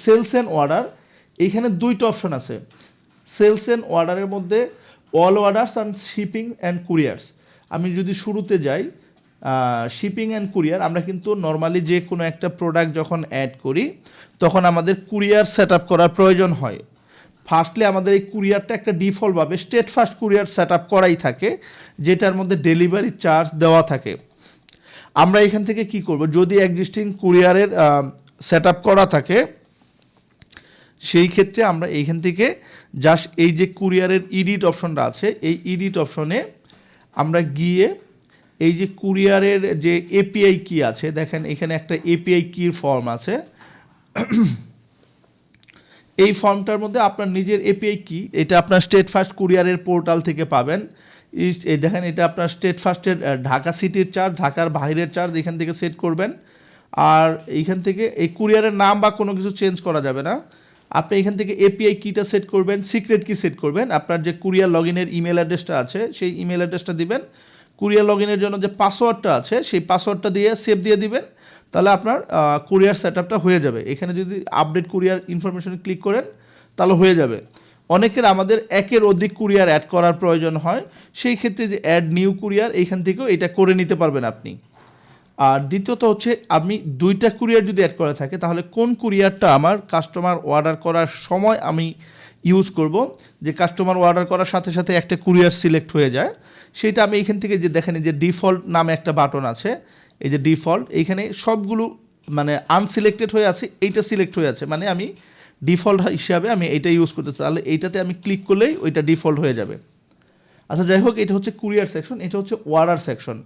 Sales and order, এইখানে দুইটা option আছে। সেলস অ্যান্ড অর্ডারের মধ্যে all orders and shipping and couriers. আমি যদি শুরুতে যাই শিপিং অ্যান্ড কুরিয়ার, আমরা কিন্তু নর্মালি যে কোনো একটা প্রোডাক্ট যখন অ্যাড করি তখন আমাদের কুরিয়ার সেট আপ করার প্রয়োজন হয়। ফার্স্টলি আমাদের এই কুরিয়ারটা একটা ডিফল্টভাবে Steadfast courier set up করাই থাকে, যেটার মধ্যে ডেলিভারি চার্জ দেওয়া থাকে। আমরা এখান থেকে কি করব, যদি এক্সিস্টিং কুরিয়ারের সেট আপ করা থাকে সেই ক্ষেত্রে আমরা এইখান থেকে জাস্ট এই যে কুরিয়ারের ইডিট অপশনটা আছে, এই ইডিট অপশনে আমরা গিয়ে এই যে কুরিয়ারের যে এপিআই কি আছে, দেখেন এখানে একটা এপিআই কির ফর্ম আছে। এই ফর্মটার মধ্যে আপনার নিজের এপিআই কি, এটা আপনার স্টেট ফার্স্ট কুরিয়ারের পোর্টাল থেকে পাবেন। এই দেখেন এটা আপনার স্টেট ফার্স্টের ঢাকা সিটির চার্জ, ঢাকার বাইরের চার্জ এখান থেকে সেট করবেন। আর এইখান থেকে এই কুরিয়ারের নাম বা কোনো কিছু চেঞ্জ করা যাবে না। আপনি এখান থেকে এপিআই কিটা সেট করবেন, সিক্রেট কি সেট করবেন, আপনার যে কুরিয়ার লগ ইনের ইমেল অ্যাড্রেসটা আছে সেই ইমেল অ্যাড্রেসটা দিবেন। কুরিয়ার লগ ইনের জন্য যে পাসওয়ার্ডটা আছে সেই পাসওয়ার্ডটা দিয়ে সেভ দিয়ে দিবেন, তাহলে আপনার কুরিয়ার সেট আপটা হয়ে যাবে। এখানে যদি আপডেট কুরিয়ার ইনফরমেশনে ক্লিক করেন তাহলে হয়ে যাবে। অনেকের আমাদের একের অধিক কুরিয়ার অ্যাড করার প্রয়োজন হয়, সেই ক্ষেত্রে যে অ্যাড নিউ কুরিয়ার এইখান থেকেও এটা করে নিতে পারবেন আপনি। আর দ্বিতীয়ত হচ্ছে, আমি দুইটা কুরিয়ার যদি অ্যাড করা থাকে তাহলে কোন কুরিয়ারটা আমার কাস্টমার অর্ডার করার সময় আমি ইউজ করব, যে কাস্টমার অর্ডার করার সাথে সাথে একটা কুরিয়ার সিলেক্ট হয়ে যায়, সেটা আমি এখান থেকে যে দেখেন যে ডিফল্ট নামে একটা বাটন আছে, এই যে ডিফল্ট, এইখানে সবগুলো মানে আনসিলেক্টেড হয়ে আছে, এইটা সিলেক্ট হয়ে আছে, মানে আমি ডিফল্ট হিসাবে আমি এইটা ইউজ করতেছি, তাহলে এইটাতে আমি ক্লিক করলেই ওইটা ডিফল্ট হয়ে যাবে। আচ্ছা যাই হোক, এটা হচ্ছে কুরিয়ার সেকশন, এটা হচ্ছে অর্ডার সেকশন।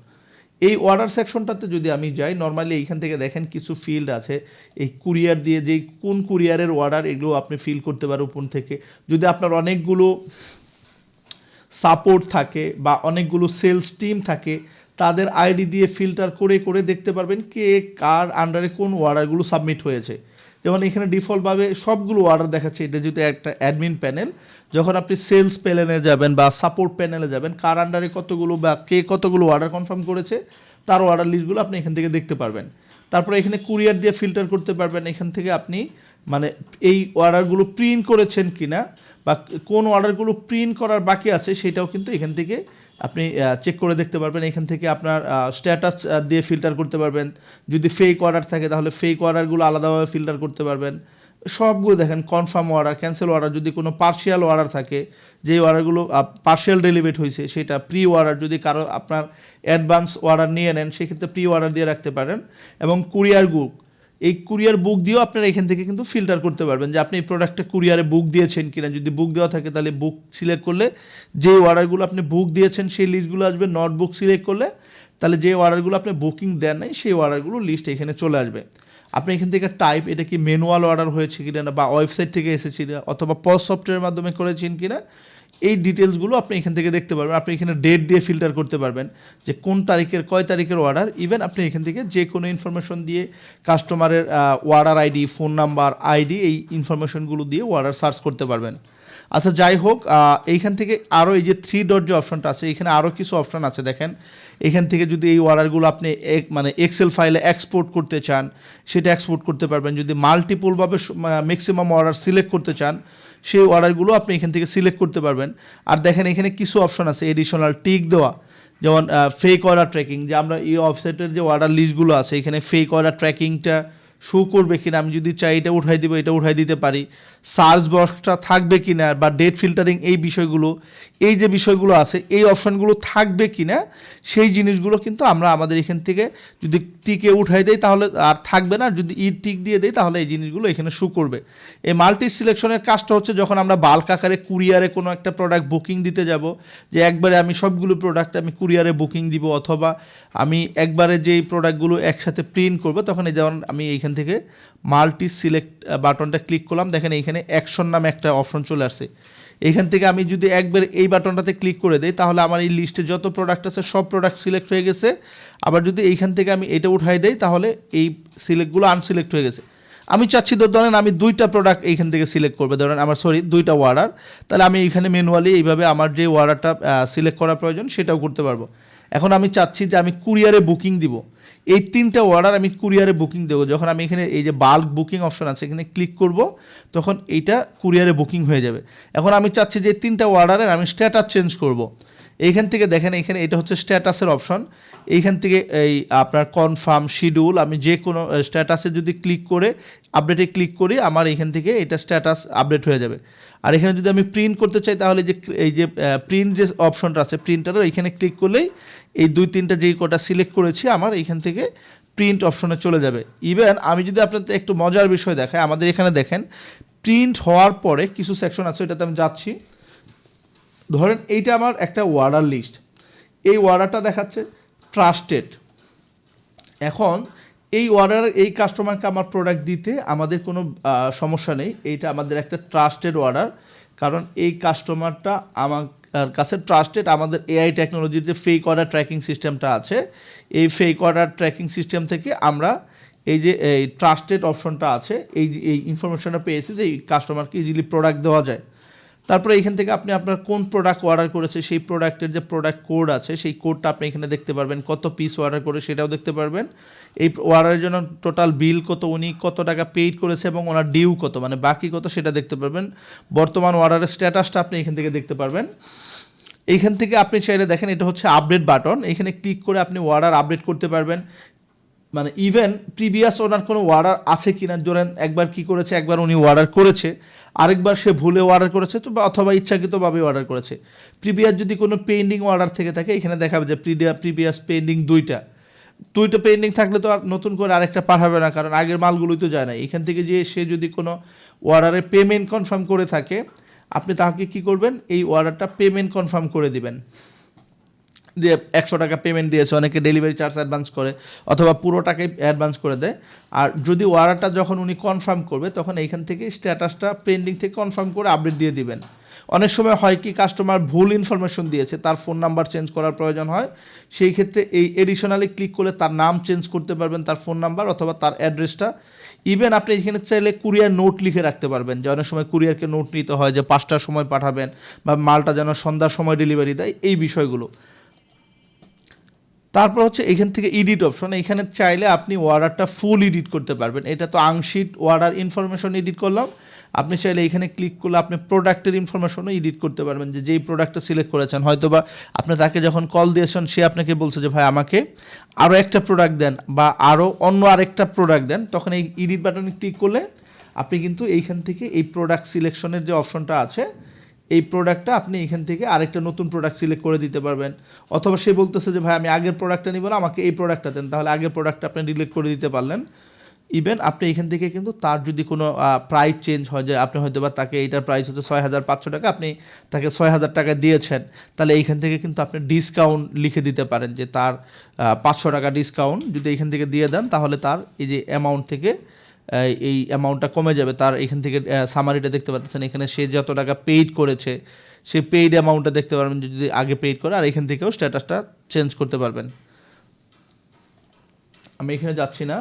এই অর্ডার সেকশনটাতে যদি আমি যাই, নর্মালি এইখান থেকে দেখেন কিছু ফিল্ড আছে, এই কুরিয়ার দিয়ে যে কোন কুরিয়ারের অর্ডার এগুলো আপনি ফিল করতে পারেন উপর থেকে। যদি আপনার অনেকগুলো সাপোর্ট থাকে বা অনেকগুলো সেলস টিম থাকে, তাদের আইডি দিয়ে ফিল্টার করে করে দেখতে পারবেন কে কার আন্ডারে কোন অর্ডারগুলো সাবমিট হয়েছে। যেমন এখানে ডিফল্টভাবে সবগুলো অর্ডার দেখাচ্ছে, এটা যেহেতু একটা অ্যাডমিন প্যানেল, যখন আপনি সেলস প্যানেলে যাবেন বা সাপোর্ট প্যানেলে যাবেন, কার আন্ডারে কতগুলো বা কে কতগুলো অর্ডার কনফার্ম করেছে তার অর্ডার লিস্টগুলো আপনি এখান থেকে দেখতে পারবেন। তারপরে এখানে কুরিয়ার দিয়ে ফিল্টার করতে পারবেন, এখান থেকে আপনি মানে এই অর্ডারগুলো প্রিন্ট করেছেন কিনা বা কোন অর্ডারগুলো প্রিন্ট করার বাকি আছে সেটাও কিন্তু এখান থেকে আপনি চেক করে দেখতে পারবেন। এখান থেকে আপনার স্ট্যাটাস দিয়ে ফিল্টার করতে পারবেন, যদি ফেক অর্ডার থাকে তাহলে ফেক অর্ডারগুলো আলাদাভাবে ফিল্টার করতে পারবেন। সবগুলো দেখেন, কনফার্ম অর্ডার, ক্যান্সেল অর্ডার, যদি কোনো পার্শিয়াল অর্ডার থাকে, যেই অর্ডারগুলো পার্শিয়াল ডেলিভারি হয়েছে সেটা, প্রি অর্ডার, যদি কারো আপনার অ্যাডভান্স অর্ডার নিয়ে নেন সেক্ষেত্রে প্রি অর্ডার দিয়ে রাখতে পারেন। এবং কুরিয়ার বুক, এই কুরিয়ার বুক দিয়েও আপনারা এখান থেকে কিন্তু ফিল্টার করতে পারবেন যে আপনি এই প্রোডাক্টটা কুরিয়ারে বুক দিয়েছেন কিনা। যদি বুক দেওয়া থাকে তাহলে বুক সিলেক্ট করলে যে অর্ডারগুলো আপনি বুক দিয়েছেন সেই লিস্টগুলো আসবে, নট বুক সিলেক্ট করলে তাহলে যে অর্ডারগুলো আপনি বুকিং দেন নাই সেই অর্ডারগুলো লিস্ট এখানে চলে আসবে। আপনি এখান থেকে টাইপ, এটা কি ম্যানুয়াল অর্ডার হয়েছে কিনা বা ওয়েবসাইট থেকে এসেছে কিনা অথবা পজ সফটওয়্যারের মাধ্যমে করেছেন কিনা, এই ডিটেলসগুলো আপনি এখান থেকে দেখতে পারবেন। আপনি এখানে ডেট দিয়ে ফিল্টার করতে পারবেন যে কোন তারিখের কয় তারিখের অর্ডার। ইভেন আপনি এখান থেকে যে কোনো ইনফরমেশন দিয়ে কাস্টমারের order ID, phone number, ID, এই ইনফরমেশনগুলো দিয়ে অর্ডার সার্চ করতে পারবেন। আচ্ছা যাই হোক, এইখান থেকে আরও এই যে 3 ডট যে অপশনটা আছে, এখানে আরও কিছু অপশন আছে দেখেন। এখান থেকে যদি এই অর্ডারগুলো আপনি মানে এক্সেল ফাইলে এক্সপোর্ট করতে চান সেটা এক্সপোর্ট করতে পারবেন। যদি মাল্টিপলভাবে ম্যাক্সিমাম অর্ডার সিলেক্ট করতে চান সেই অর্ডারগুলো আপনি এখান থেকে সিলেক্ট করতে পারবেন। আর দেখেন এখানে কিছু অপশন আছে এডিশনাল টিক দেওয়া, যেমন ফেক অর্ডার ট্র্যাকিং, যে আমরা এই ওয়েবসাইটের যে অর্ডার লিস্টগুলো আছে এখানে ফেক অর্ডার ট্র্যাকিংটা শো করবে কিনা, আমি যদি চাই এটা উঠাই দিব, এটা উঠাই দিতে পারি। সার্চ বক্সটা থাকবে কিনা বা ডেট ফিল্টারিং, এই বিষয়গুলো, এই যে বিষয়গুলো আছে এই অপশানগুলো থাকবে কিনা সেই জিনিসগুলো কিন্তু আমরা আমাদের এখান থেকে যদি টিকে উঠাই দেই তাহলে আর থাকবে না, যদি টিক দিয়ে দেই তাহলে এই জিনিসগুলো এখানে শো করবে। এই মাল্টি সিলেকশনের কাজটা হচ্ছে যখন আমরা বাল্ক আকারে কুরিয়ারে কোনো একটা প্রোডাক্ট বুকিং দিতে যাব, যে একবারে আমি সবগুলো প্রোডাক্ট আমি কুরিয়ারে বুকিং দিব, অথবা আমি একবারে যেই প্রোডাক্টগুলো একসাথে প্রিন্ট করব, তখন এই যেমন আমি এইখান থেকে মাল্টি সিলেক্ট বাটনটা ক্লিক করলাম, দেখেন এইখানে অ্যাকশন নামে একটা অপশন চলে আসছে। এইখান থেকে আমি যদি একবার এই বাটনটাতে ক্লিক করে দিই তাহলে আমার এই লিস্টে যত প্রোডাক্ট আছে সব প্রোডাক্ট সিলেক্ট হয়ে গেছে। আবার যদি এইখান থেকে আমি এটা উঠাই দেই তাহলে এই সিলেক্টগুলো আনসিলেক্ট হয়ে গেছে। আমি চাচ্ছি ধরেন আমি 2টা প্রোডাক্ট এইখান থেকে সিলেক্ট করবে, ধরেন আমার 2টা অর্ডার, তাহলে আমি এইখানে ম্যানুয়ালি এইভাবে আমার যে অর্ডারটা সিলেক্ট করা প্রয়োজন সেটাও করতে পারবো। এখন আমি চাচ্ছি যে আমি কুরিয়ারে বুকিং দিব, এই 3টা অর্ডার আমি কুরিয়ারে বুকিং দেবো। যখন আমি এখানে এই যে বাল্ক বুকিং অপশন আছে এখানে ক্লিক করব, তখন এইটা কুরিয়ারে বুকিং হয়ে যাবে। এখন আমি চাচ্ছি যে 3টা অর্ডারের আমি স্ট্যাটাস চেঞ্জ করব। এইখান থেকে দেখেন এখানে এটা হচ্ছে স্ট্যাটাসের অপশন। এইখান থেকে এই আপনার কনফার্ম শিডিউল, আমি যে কোনো স্ট্যাটাসে যদি ক্লিক করে আপডেটে ক্লিক করি আমার এইখান থেকে এটা স্ট্যাটাস আপডেট হয়ে যাবে। আর এখানে যদি আমি প্রিন্ট করতে চাই তাহলে যে এই যে প্রিন্ট যে অপশনটা আছে প্রিন্টারের এইখানে ক্লিক করলেই এই 2-3টা যেই কটা সিলেক্ট করেছি আমার এইখান থেকে প্রিন্ট অপশনে চলে যাবে। ইভেন আমি যদি আপনাদের একটু মজার বিষয় দেখাই, আমাদের এখানে দেখেন প্রিন্ট হওয়ার পরে কিছু সেকশন আছে, এটাতে আমি যাচ্ছি। ধরেন এইটা আমার একটা অর্ডার লিস্ট, এই অর্ডারটা দেখাচ্ছে ট্রাস্টেড। এখন এই অর্ডার এই কাস্টমারকে আমার প্রোডাক্ট দিতে আমাদের কোনো সমস্যা নেই, এইটা আমাদের একটা ট্রাস্টেড অর্ডার, কারণ এই কাস্টমারটা আমার কাছে ট্রাস্টেড। আমাদের এআই টেকনোলজির যে ফেক অর্ডার ট্র্যাকিং সিস্টেমটা আছে, এই ফেক অর্ডার ট্র্যাকিং সিস্টেম থেকে আমরা এই যে এই ট্রাস্টেড অপশনটা আছে এই ইনফরমেশনটা পেয়েছি যে এই কাস্টমারকে ইজিলি প্রোডাক্ট দেওয়া যায়। তারপরে এইখান থেকে আপনি আপনার কোন প্রোডাক্ট অর্ডার করেছে সেই প্রোডাক্টের যে প্রোডাক্ট কোড আছে সেই কোডটা আপনি এখানে দেখতে পারবেন, কত পিস অর্ডার করে সেটাও দেখতে পারবেন, এই অর্ডারের জন্য টোটাল বিল কত, উনি কত টাকা পেইড করেছে এবং ওনার ডিউ কত মানে বাকি কত সেটা দেখতে পারবেন। বর্তমান অর্ডারের স্ট্যাটাসটা আপনি এখান থেকে দেখতে পারবেন। এইখান থেকে আপনি চাইলে দেখেন এটা হচ্ছে আপডেট বাটন, এখানে ক্লিক করে আপনি অর্ডার আপডেট করতে পারবেন। মানে ইভেন প্রিভিয়াস ওনার কোনো অর্ডার আছে কিনা, ধরেন একবার কি করেছে, একবার উনি অর্ডার করেছে, আরেকবার সে ভুলে অর্ডার করেছে তো বা অথবা ইচ্ছাকৃতভাবে অর্ডার করেছে। প্রিভিয়াস যদি কোনো পেন্ডিং অর্ডার থেকে থাকে এখানে দেখাবে যে প্রিভিয়াস পেন্ডিং দুইটা পেন্ডিং থাকলে তো আর নতুন করে আরেকটা পাঠাবে না, কারণ আগের মালগুলোই তো যায় না। এখান থেকে যে সে যদি কোনো অর্ডারে পেমেন্ট কনফার্ম করে থাকে আপনি তাকে কি করবেন, এই অর্ডারটা পেমেন্ট কনফার্ম করে দিবেন, যে 100 টাকা পেমেন্ট দিয়েছে, অনেকে ডেলিভারি চার্জ অ্যাডভান্স করে অথবা পুরো টাকাই অ্যাডভান্স করে দেয়। আর যদি অর্ডারটা যখন উনি কনফার্ম করবে তখন এইখান থেকে স্ট্যাটাসটা পেন্ডিং থেকে কনফার্ম করে আপডেট দিয়ে দিবেন। অনেক সময় হয় কি কাস্টমার ভুল ইনফরমেশন দিয়েছে, তার ফোন নাম্বার চেঞ্জ করার প্রয়োজন হয়, সেই ক্ষেত্রে এই এডিশনালি ক্লিক করলে তার নাম চেঞ্জ করতে পারবেন, তার ফোন নাম্বার অথবা তার অ্যাড্রেসটা। ইভেন আপনি এখানে চাইলে কুরিয়ার নোট লিখে রাখতে পারবেন, যে অনেক সময় কুরিয়ারকে নোট নিতে হয় যে 5টার সময় পাঠাবেন বা মালটা যেন সন্ধ্যার সময় ডেলিভারি দেয়, এই বিষয়গুলো। তারপর হচ্ছে এখান থেকে এডিট অপশন, এখানে চাইলে আপনি অর্ডারটা ফুল এডিট করতে পারবেন। এটা তো আংশিক অর্ডার ইনফরমেশন এডিট করলাম, আপনি চাইলে এখানে ক্লিক করলে আপনি প্রোডাক্টের ইনফরমেশনও এডিট করতে পারবেন, যে যেই প্রোডাক্টটা সিলেক্ট করেছেন, হয়তো বা আপনি তাকে যখন কল দিয়েছেন সে আপনাকে বলছে যে ভাই আমাকে আরও একটা প্রোডাক্ট দেন বা আরও অন্য আরেকটা প্রোডাক্ট দেন, তখন এই এডিট বাটনে ক্লিক করলে আপনি কিন্তু এইখান থেকে এই প্রোডাক্ট সিলেকশনের যে অপশনটা আছে এই প্রোডাক্টটা আপনি এখান থেকে আরেকটা নতুন প্রোডাক্ট সিলেক্ট করে দিতে পারবেন। অথবা সে বলতেছে যে ভাই আমি আগের প্রোডাক্টটা নিব না, আমাকে এই প্রোডাক্টটা দেন, তাহলে আগের প্রোডাক্টটা আপনি ডিলিট করে দিতে পারলেন। ইভেন আপনি এখান থেকে কিন্তু তার যদি কোনো প্রাইস চেঞ্জ হয়, যে আপনি হয়তো বা তাকে এইটার প্রাইস হচ্ছে 6500 টাকা, আপনি তাকে 6000 টাকা দিয়েছেন, তাহলে এইখান থেকে কিন্তু আপনি ডিসকাউন্ট লিখে দিতে পারেন, যে তার 500 টাকা ডিসকাউন্ট যদি এখান থেকে দিয়ে দেন তাহলে তার এই যে অ্যামাউন্ট থেকে এই অ্যামাউন্টটা কমে যাবে। তার এখান থেকে সামারিটা দেখতে পাচ্ছেন, এখানে সে যত টাকা পেইড করেছে সে পেইড অ্যামাউন্টটা দেখতে পারবেন যদি আগে পেইড করে, আর এখান থেকেও স্ট্যাটাসটা চেঞ্জ করতে পারবেন। আমি এখানে যাচ্ছি না।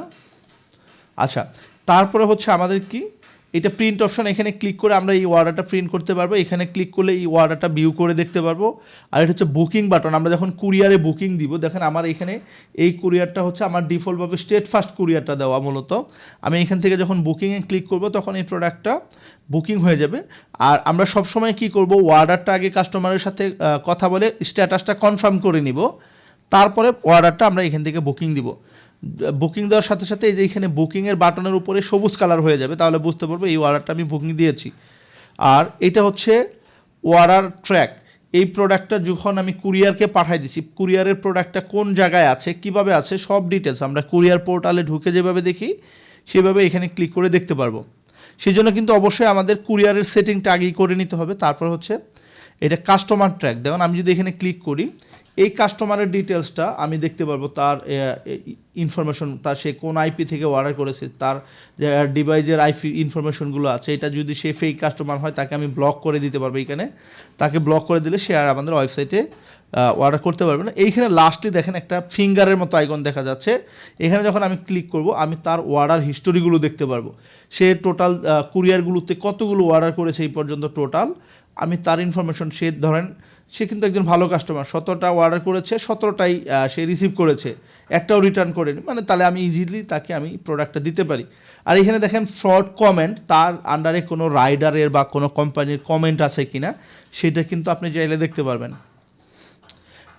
আচ্ছা, তারপরে হচ্ছে আমাদের কি এটা প্রিন্ট অপশন, এখানে ক্লিক করে আমরা এই অর্ডারটা প্রিন্ট করতে পারবো। এখানে ক্লিক করলে এই অর্ডারটা ভিউ করে দেখতে পারবো। আর এটা হচ্ছে বুকিং বাটন, আমরা যখন কুরিয়ারে বুকিং দিব, দেখেন আমার এখানে এই কুরিয়ারটা হচ্ছে আমার ডিফল্টভাবে স্টেট ফাস্ট কুরিয়ারটা দেওয়া মূলত। আমি এখান থেকে যখন বুকিংয়ে ক্লিক করব তখন এই প্রোডাক্টটা বুকিং হয়ে যাবে। আর আমরা সবসময় কি করব, অর্ডারটা আগে কাস্টমারের সাথে কথা বলে স্ট্যাটাসটা কনফার্ম করে নিব, তারপরে অর্ডারটা আমরা এখান থেকে বুকিং দিব। বুকিং দেওয়ার সাথে সাথে এই যে এখানে বুকিংয়ের বাটনের উপরে সবুজ কালার হয়ে যাবে, তাহলে বুঝতে পারবো এই অর্ডারটা আমি বুকিং দিয়েছি। আর এটা হচ্ছে অর্ডার ট্র্যাক, এই প্রোডাক্টটা যখন আমি কুরিয়ারকে পাঠাই দিছি, কুরিয়ারের প্রোডাক্টটা কোন জায়গায় আছে, কিভাবে আছে, সব ডিটেলস আমরা কুরিয়ার পোর্টালে ঢুকে যেভাবে দেখি সেভাবে এখানে ক্লিক করে দেখতে পারবো। সেই জন্য কিন্তু অবশ্যই আমাদের কুরিয়ারের সেটিংটা আগেই করে নিতে হবে। তারপর হচ্ছে এটা কাস্টমার ট্র্যাক, দেখুন আমি যদি এখানে ক্লিক করি এই কাস্টমারের ডিটেলসটা আমি দেখতে পারবো, তার ইনফরমেশন, তার সে কোন আইপি থেকে অর্ডার করেছে, তার ডিভাইসের আইপি ইনফরমেশনগুলো আছে। এটা যদি সে ফেক কাস্টমার হয় তাকে আমি ব্লক করে দিতে পারবো, এখানে তাকে ব্লক করে দিলে সে আর আমাদের ওয়েবসাইটে অর্ডার করতে পারবে না। এইখানে লাস্টে দেখেন একটা ফিঙ্গারের মতো আইকন দেখা যাচ্ছে, এখানে যখন আমি ক্লিক করব আমি তার অর্ডার হিস্টোরিগুলো দেখতে পারবো, সে টোটাল কুরিয়ারগুলোতে কতগুলো অর্ডার করেছে এই পর্যন্ত টোটাল, আমি তার ইনফরমেশন, সে ধরেন সে কিন্তু একজন ভালো কাস্টমার, 17টা অর্ডার করেছে, 17টাই সে রিসিভ করেছে, একটাও রিটার্ন করেনি, মানে তাহলে আমি ইজিলি তাকে আমি প্রোডাক্টটা দিতে পারি। আর এখানে দেখেন ফ্রড কমেন্ট, তার আন্ডারে কোনো রাইডারের বা কোনো কোম্পানির কমেন্ট আছে কিনা সেটা কিন্তু আপনি চাইলে দেখতে পারবেন।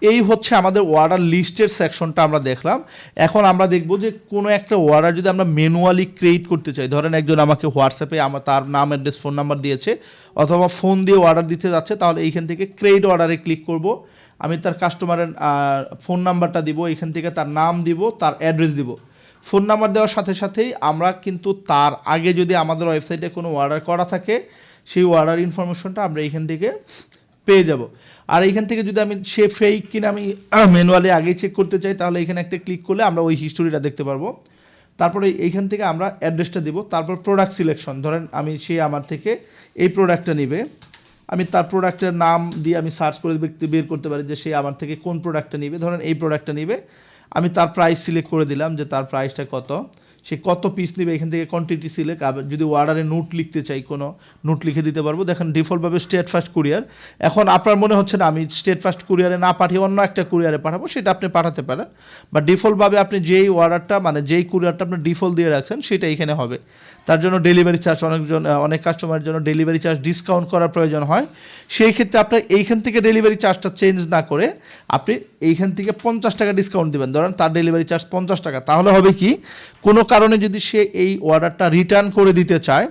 এই হচ্ছে আমাদের অর্ডার লিস্টের সেকশনটা আমরা দেখলাম। এখন আমরা দেখব যে কোনো একটা অর্ডার যদি আমরা ম্যানুয়ালি ক্রিয়েট করতে চাই, ধরেন একজন আমাকে হোয়াটসঅ্যাপে তার নাম, অ্যাড্রেস, ফোন নাম্বার দিয়েছে, অথবা ফোন দিয়ে অর্ডার দিতে যাচ্ছে, তাহলে এইখান থেকে ক্রিয়েট অর্ডারে ক্লিক করব। আমি তার কাস্টমারের ফোন নাম্বারটা দিব, এখান থেকে তার নাম দিব, তার অ্যাড্রেস দিব। ফোন নাম্বার দেওয়ার সাথে সাথেই আমরা কিন্তু তার আগে যদি আমাদের ওয়েবসাইটে কোনো অর্ডার করা থাকে সেই অর্ডার ইনফরমেশনটা আমরা এইখান থেকে পেয়ে যাব। আর এইখান থেকে যদি সে ফেক কিনা আমি ম্যানুয়ালি আগেই চেক করতে চাই, তাহলে এখানে একটা ক্লিক করলে আমরা ওই হিস্টোরিটা দেখতে পারবো। তারপরে এইখান থেকে আমরা অ্যাড্রেসটা দিব, তারপর প্রোডাক্ট সিলেকশন, ধরেন সে আমার থেকে এই প্রোডাক্টটা নেবে, আমি তার প্রোডাক্টের নাম দিয়ে আমি সার্চ করে বের করতে পারি যে সে আমার থেকে কোন প্রোডাক্টটা নেবে। ধরেন এই প্রোডাক্টটা নেবে, আমি তার প্রাইস সিলেক্ট করে দিলাম যে তার প্রাইসটা কত, সে কত পিস নেবে, এখান থেকে কোয়ান্টিটি সিলেক্ট। আবার যদি অর্ডারে নোট লিখতে চাই, কোনো নোট লিখে দিতে পারবো। দেখেন ডিফল্টভাবে স্টেট ফাস্ট কুরিয়ার। এখন আপনার মনে হচ্ছে না আমি স্টেট ফাস্ট কুরিয়ারে না পাঠিয়ে অন্য একটা কুরিয়ারে পাঠাবো, সেটা আপনি পাঠাতে পারেন, বা ডিফল্টভাবে আপনি যেই অর্ডারটা যেই কুরিয়ারটা আপনি ডিফল্ট দিয়ে রাখছেন সেটা এখানে হবে। তার জন্য ডেলিভারি চার্জ, অনেক কাস্টমারের জন্য ডেলিভারি চার্জ ডিসকাউন্ট করার প্রয়োজন হয়, সেই ক্ষেত্রে আপনার এইখান থেকে ডেলিভারি চার্জটা চেঞ্জ না করে আপনি এইখান থেকে 50 টাকা ডিসকাউন্ট দেবেন। ধরেন তার ডেলিভারি চার্জ 50 টাকা, তাহলে হবে কি, কোনো কারণে যদি সে এই অর্ডারটা রিটার্ন করে দিতে চায়,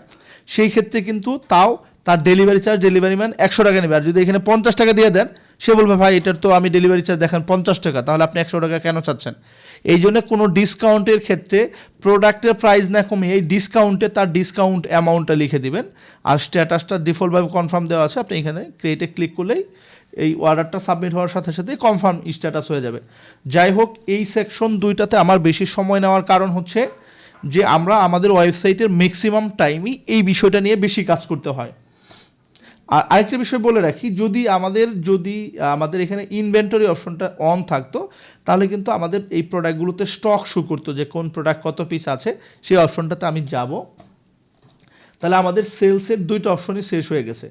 সেই ক্ষেত্রে কিন্তু তাও তার ডেলিভারি চার্জ, ডেলিভারি ম্যান 100 টাকা নেবে। আর যদি এখানে 50 টাকা দিয়ে দেন, সে বলবে ভাই এটার তো আমি ডেলিভারি চার্জ দেখেন 50 টাকা, তাহলে আপনি 100 টাকা কেন চাচ্ছেন? এই জন্য কোনো ডিসকাউন্টের ক্ষেত্রে প্রোডাক্টের প্রাইস না কমিয়ে এই ডিসকাউন্টে তার ডিসকাউন্ট অ্যামাউন্টটা লিখে দিবেন। আর স্ট্যাটাসটা ডিফল্টভাবে কনফার্ম দেওয়া আছে, আপনি এখানে ক্রিয়েটে ক্লিক করলেই এই অর্ডারটা সাবমিট হওয়ার সাথে সাথে কনফার্ম স্ট্যাটাস হয়ে যাবে। যাই হোক, এই সেকশন দুইটাতে আমার বেশি সময় নেওয়ার কারণ হচ্ছে যে আমরা আমাদের ওয়েবসাইটের ম্যাক্সিমাম টাইমই এই বিষয়টা নিয়ে বেশি কাজ করতে হয়। আর আরেকটা বিষয় বলে রাখি, যদি আমাদের এখানে ইনভেন্টরি অপশনটা অন থাকতো, তাহলে কিন্তু আমাদের এই প্রোডাক্টগুলোতে স্টক শো করতো যে কোন প্রোডাক্ট কত পিস আছে, সেই অপশনটাতে আমি যাব, তাহলে আমাদের সেলসের দুইটা অপশনই শেষ হয়ে গেছে।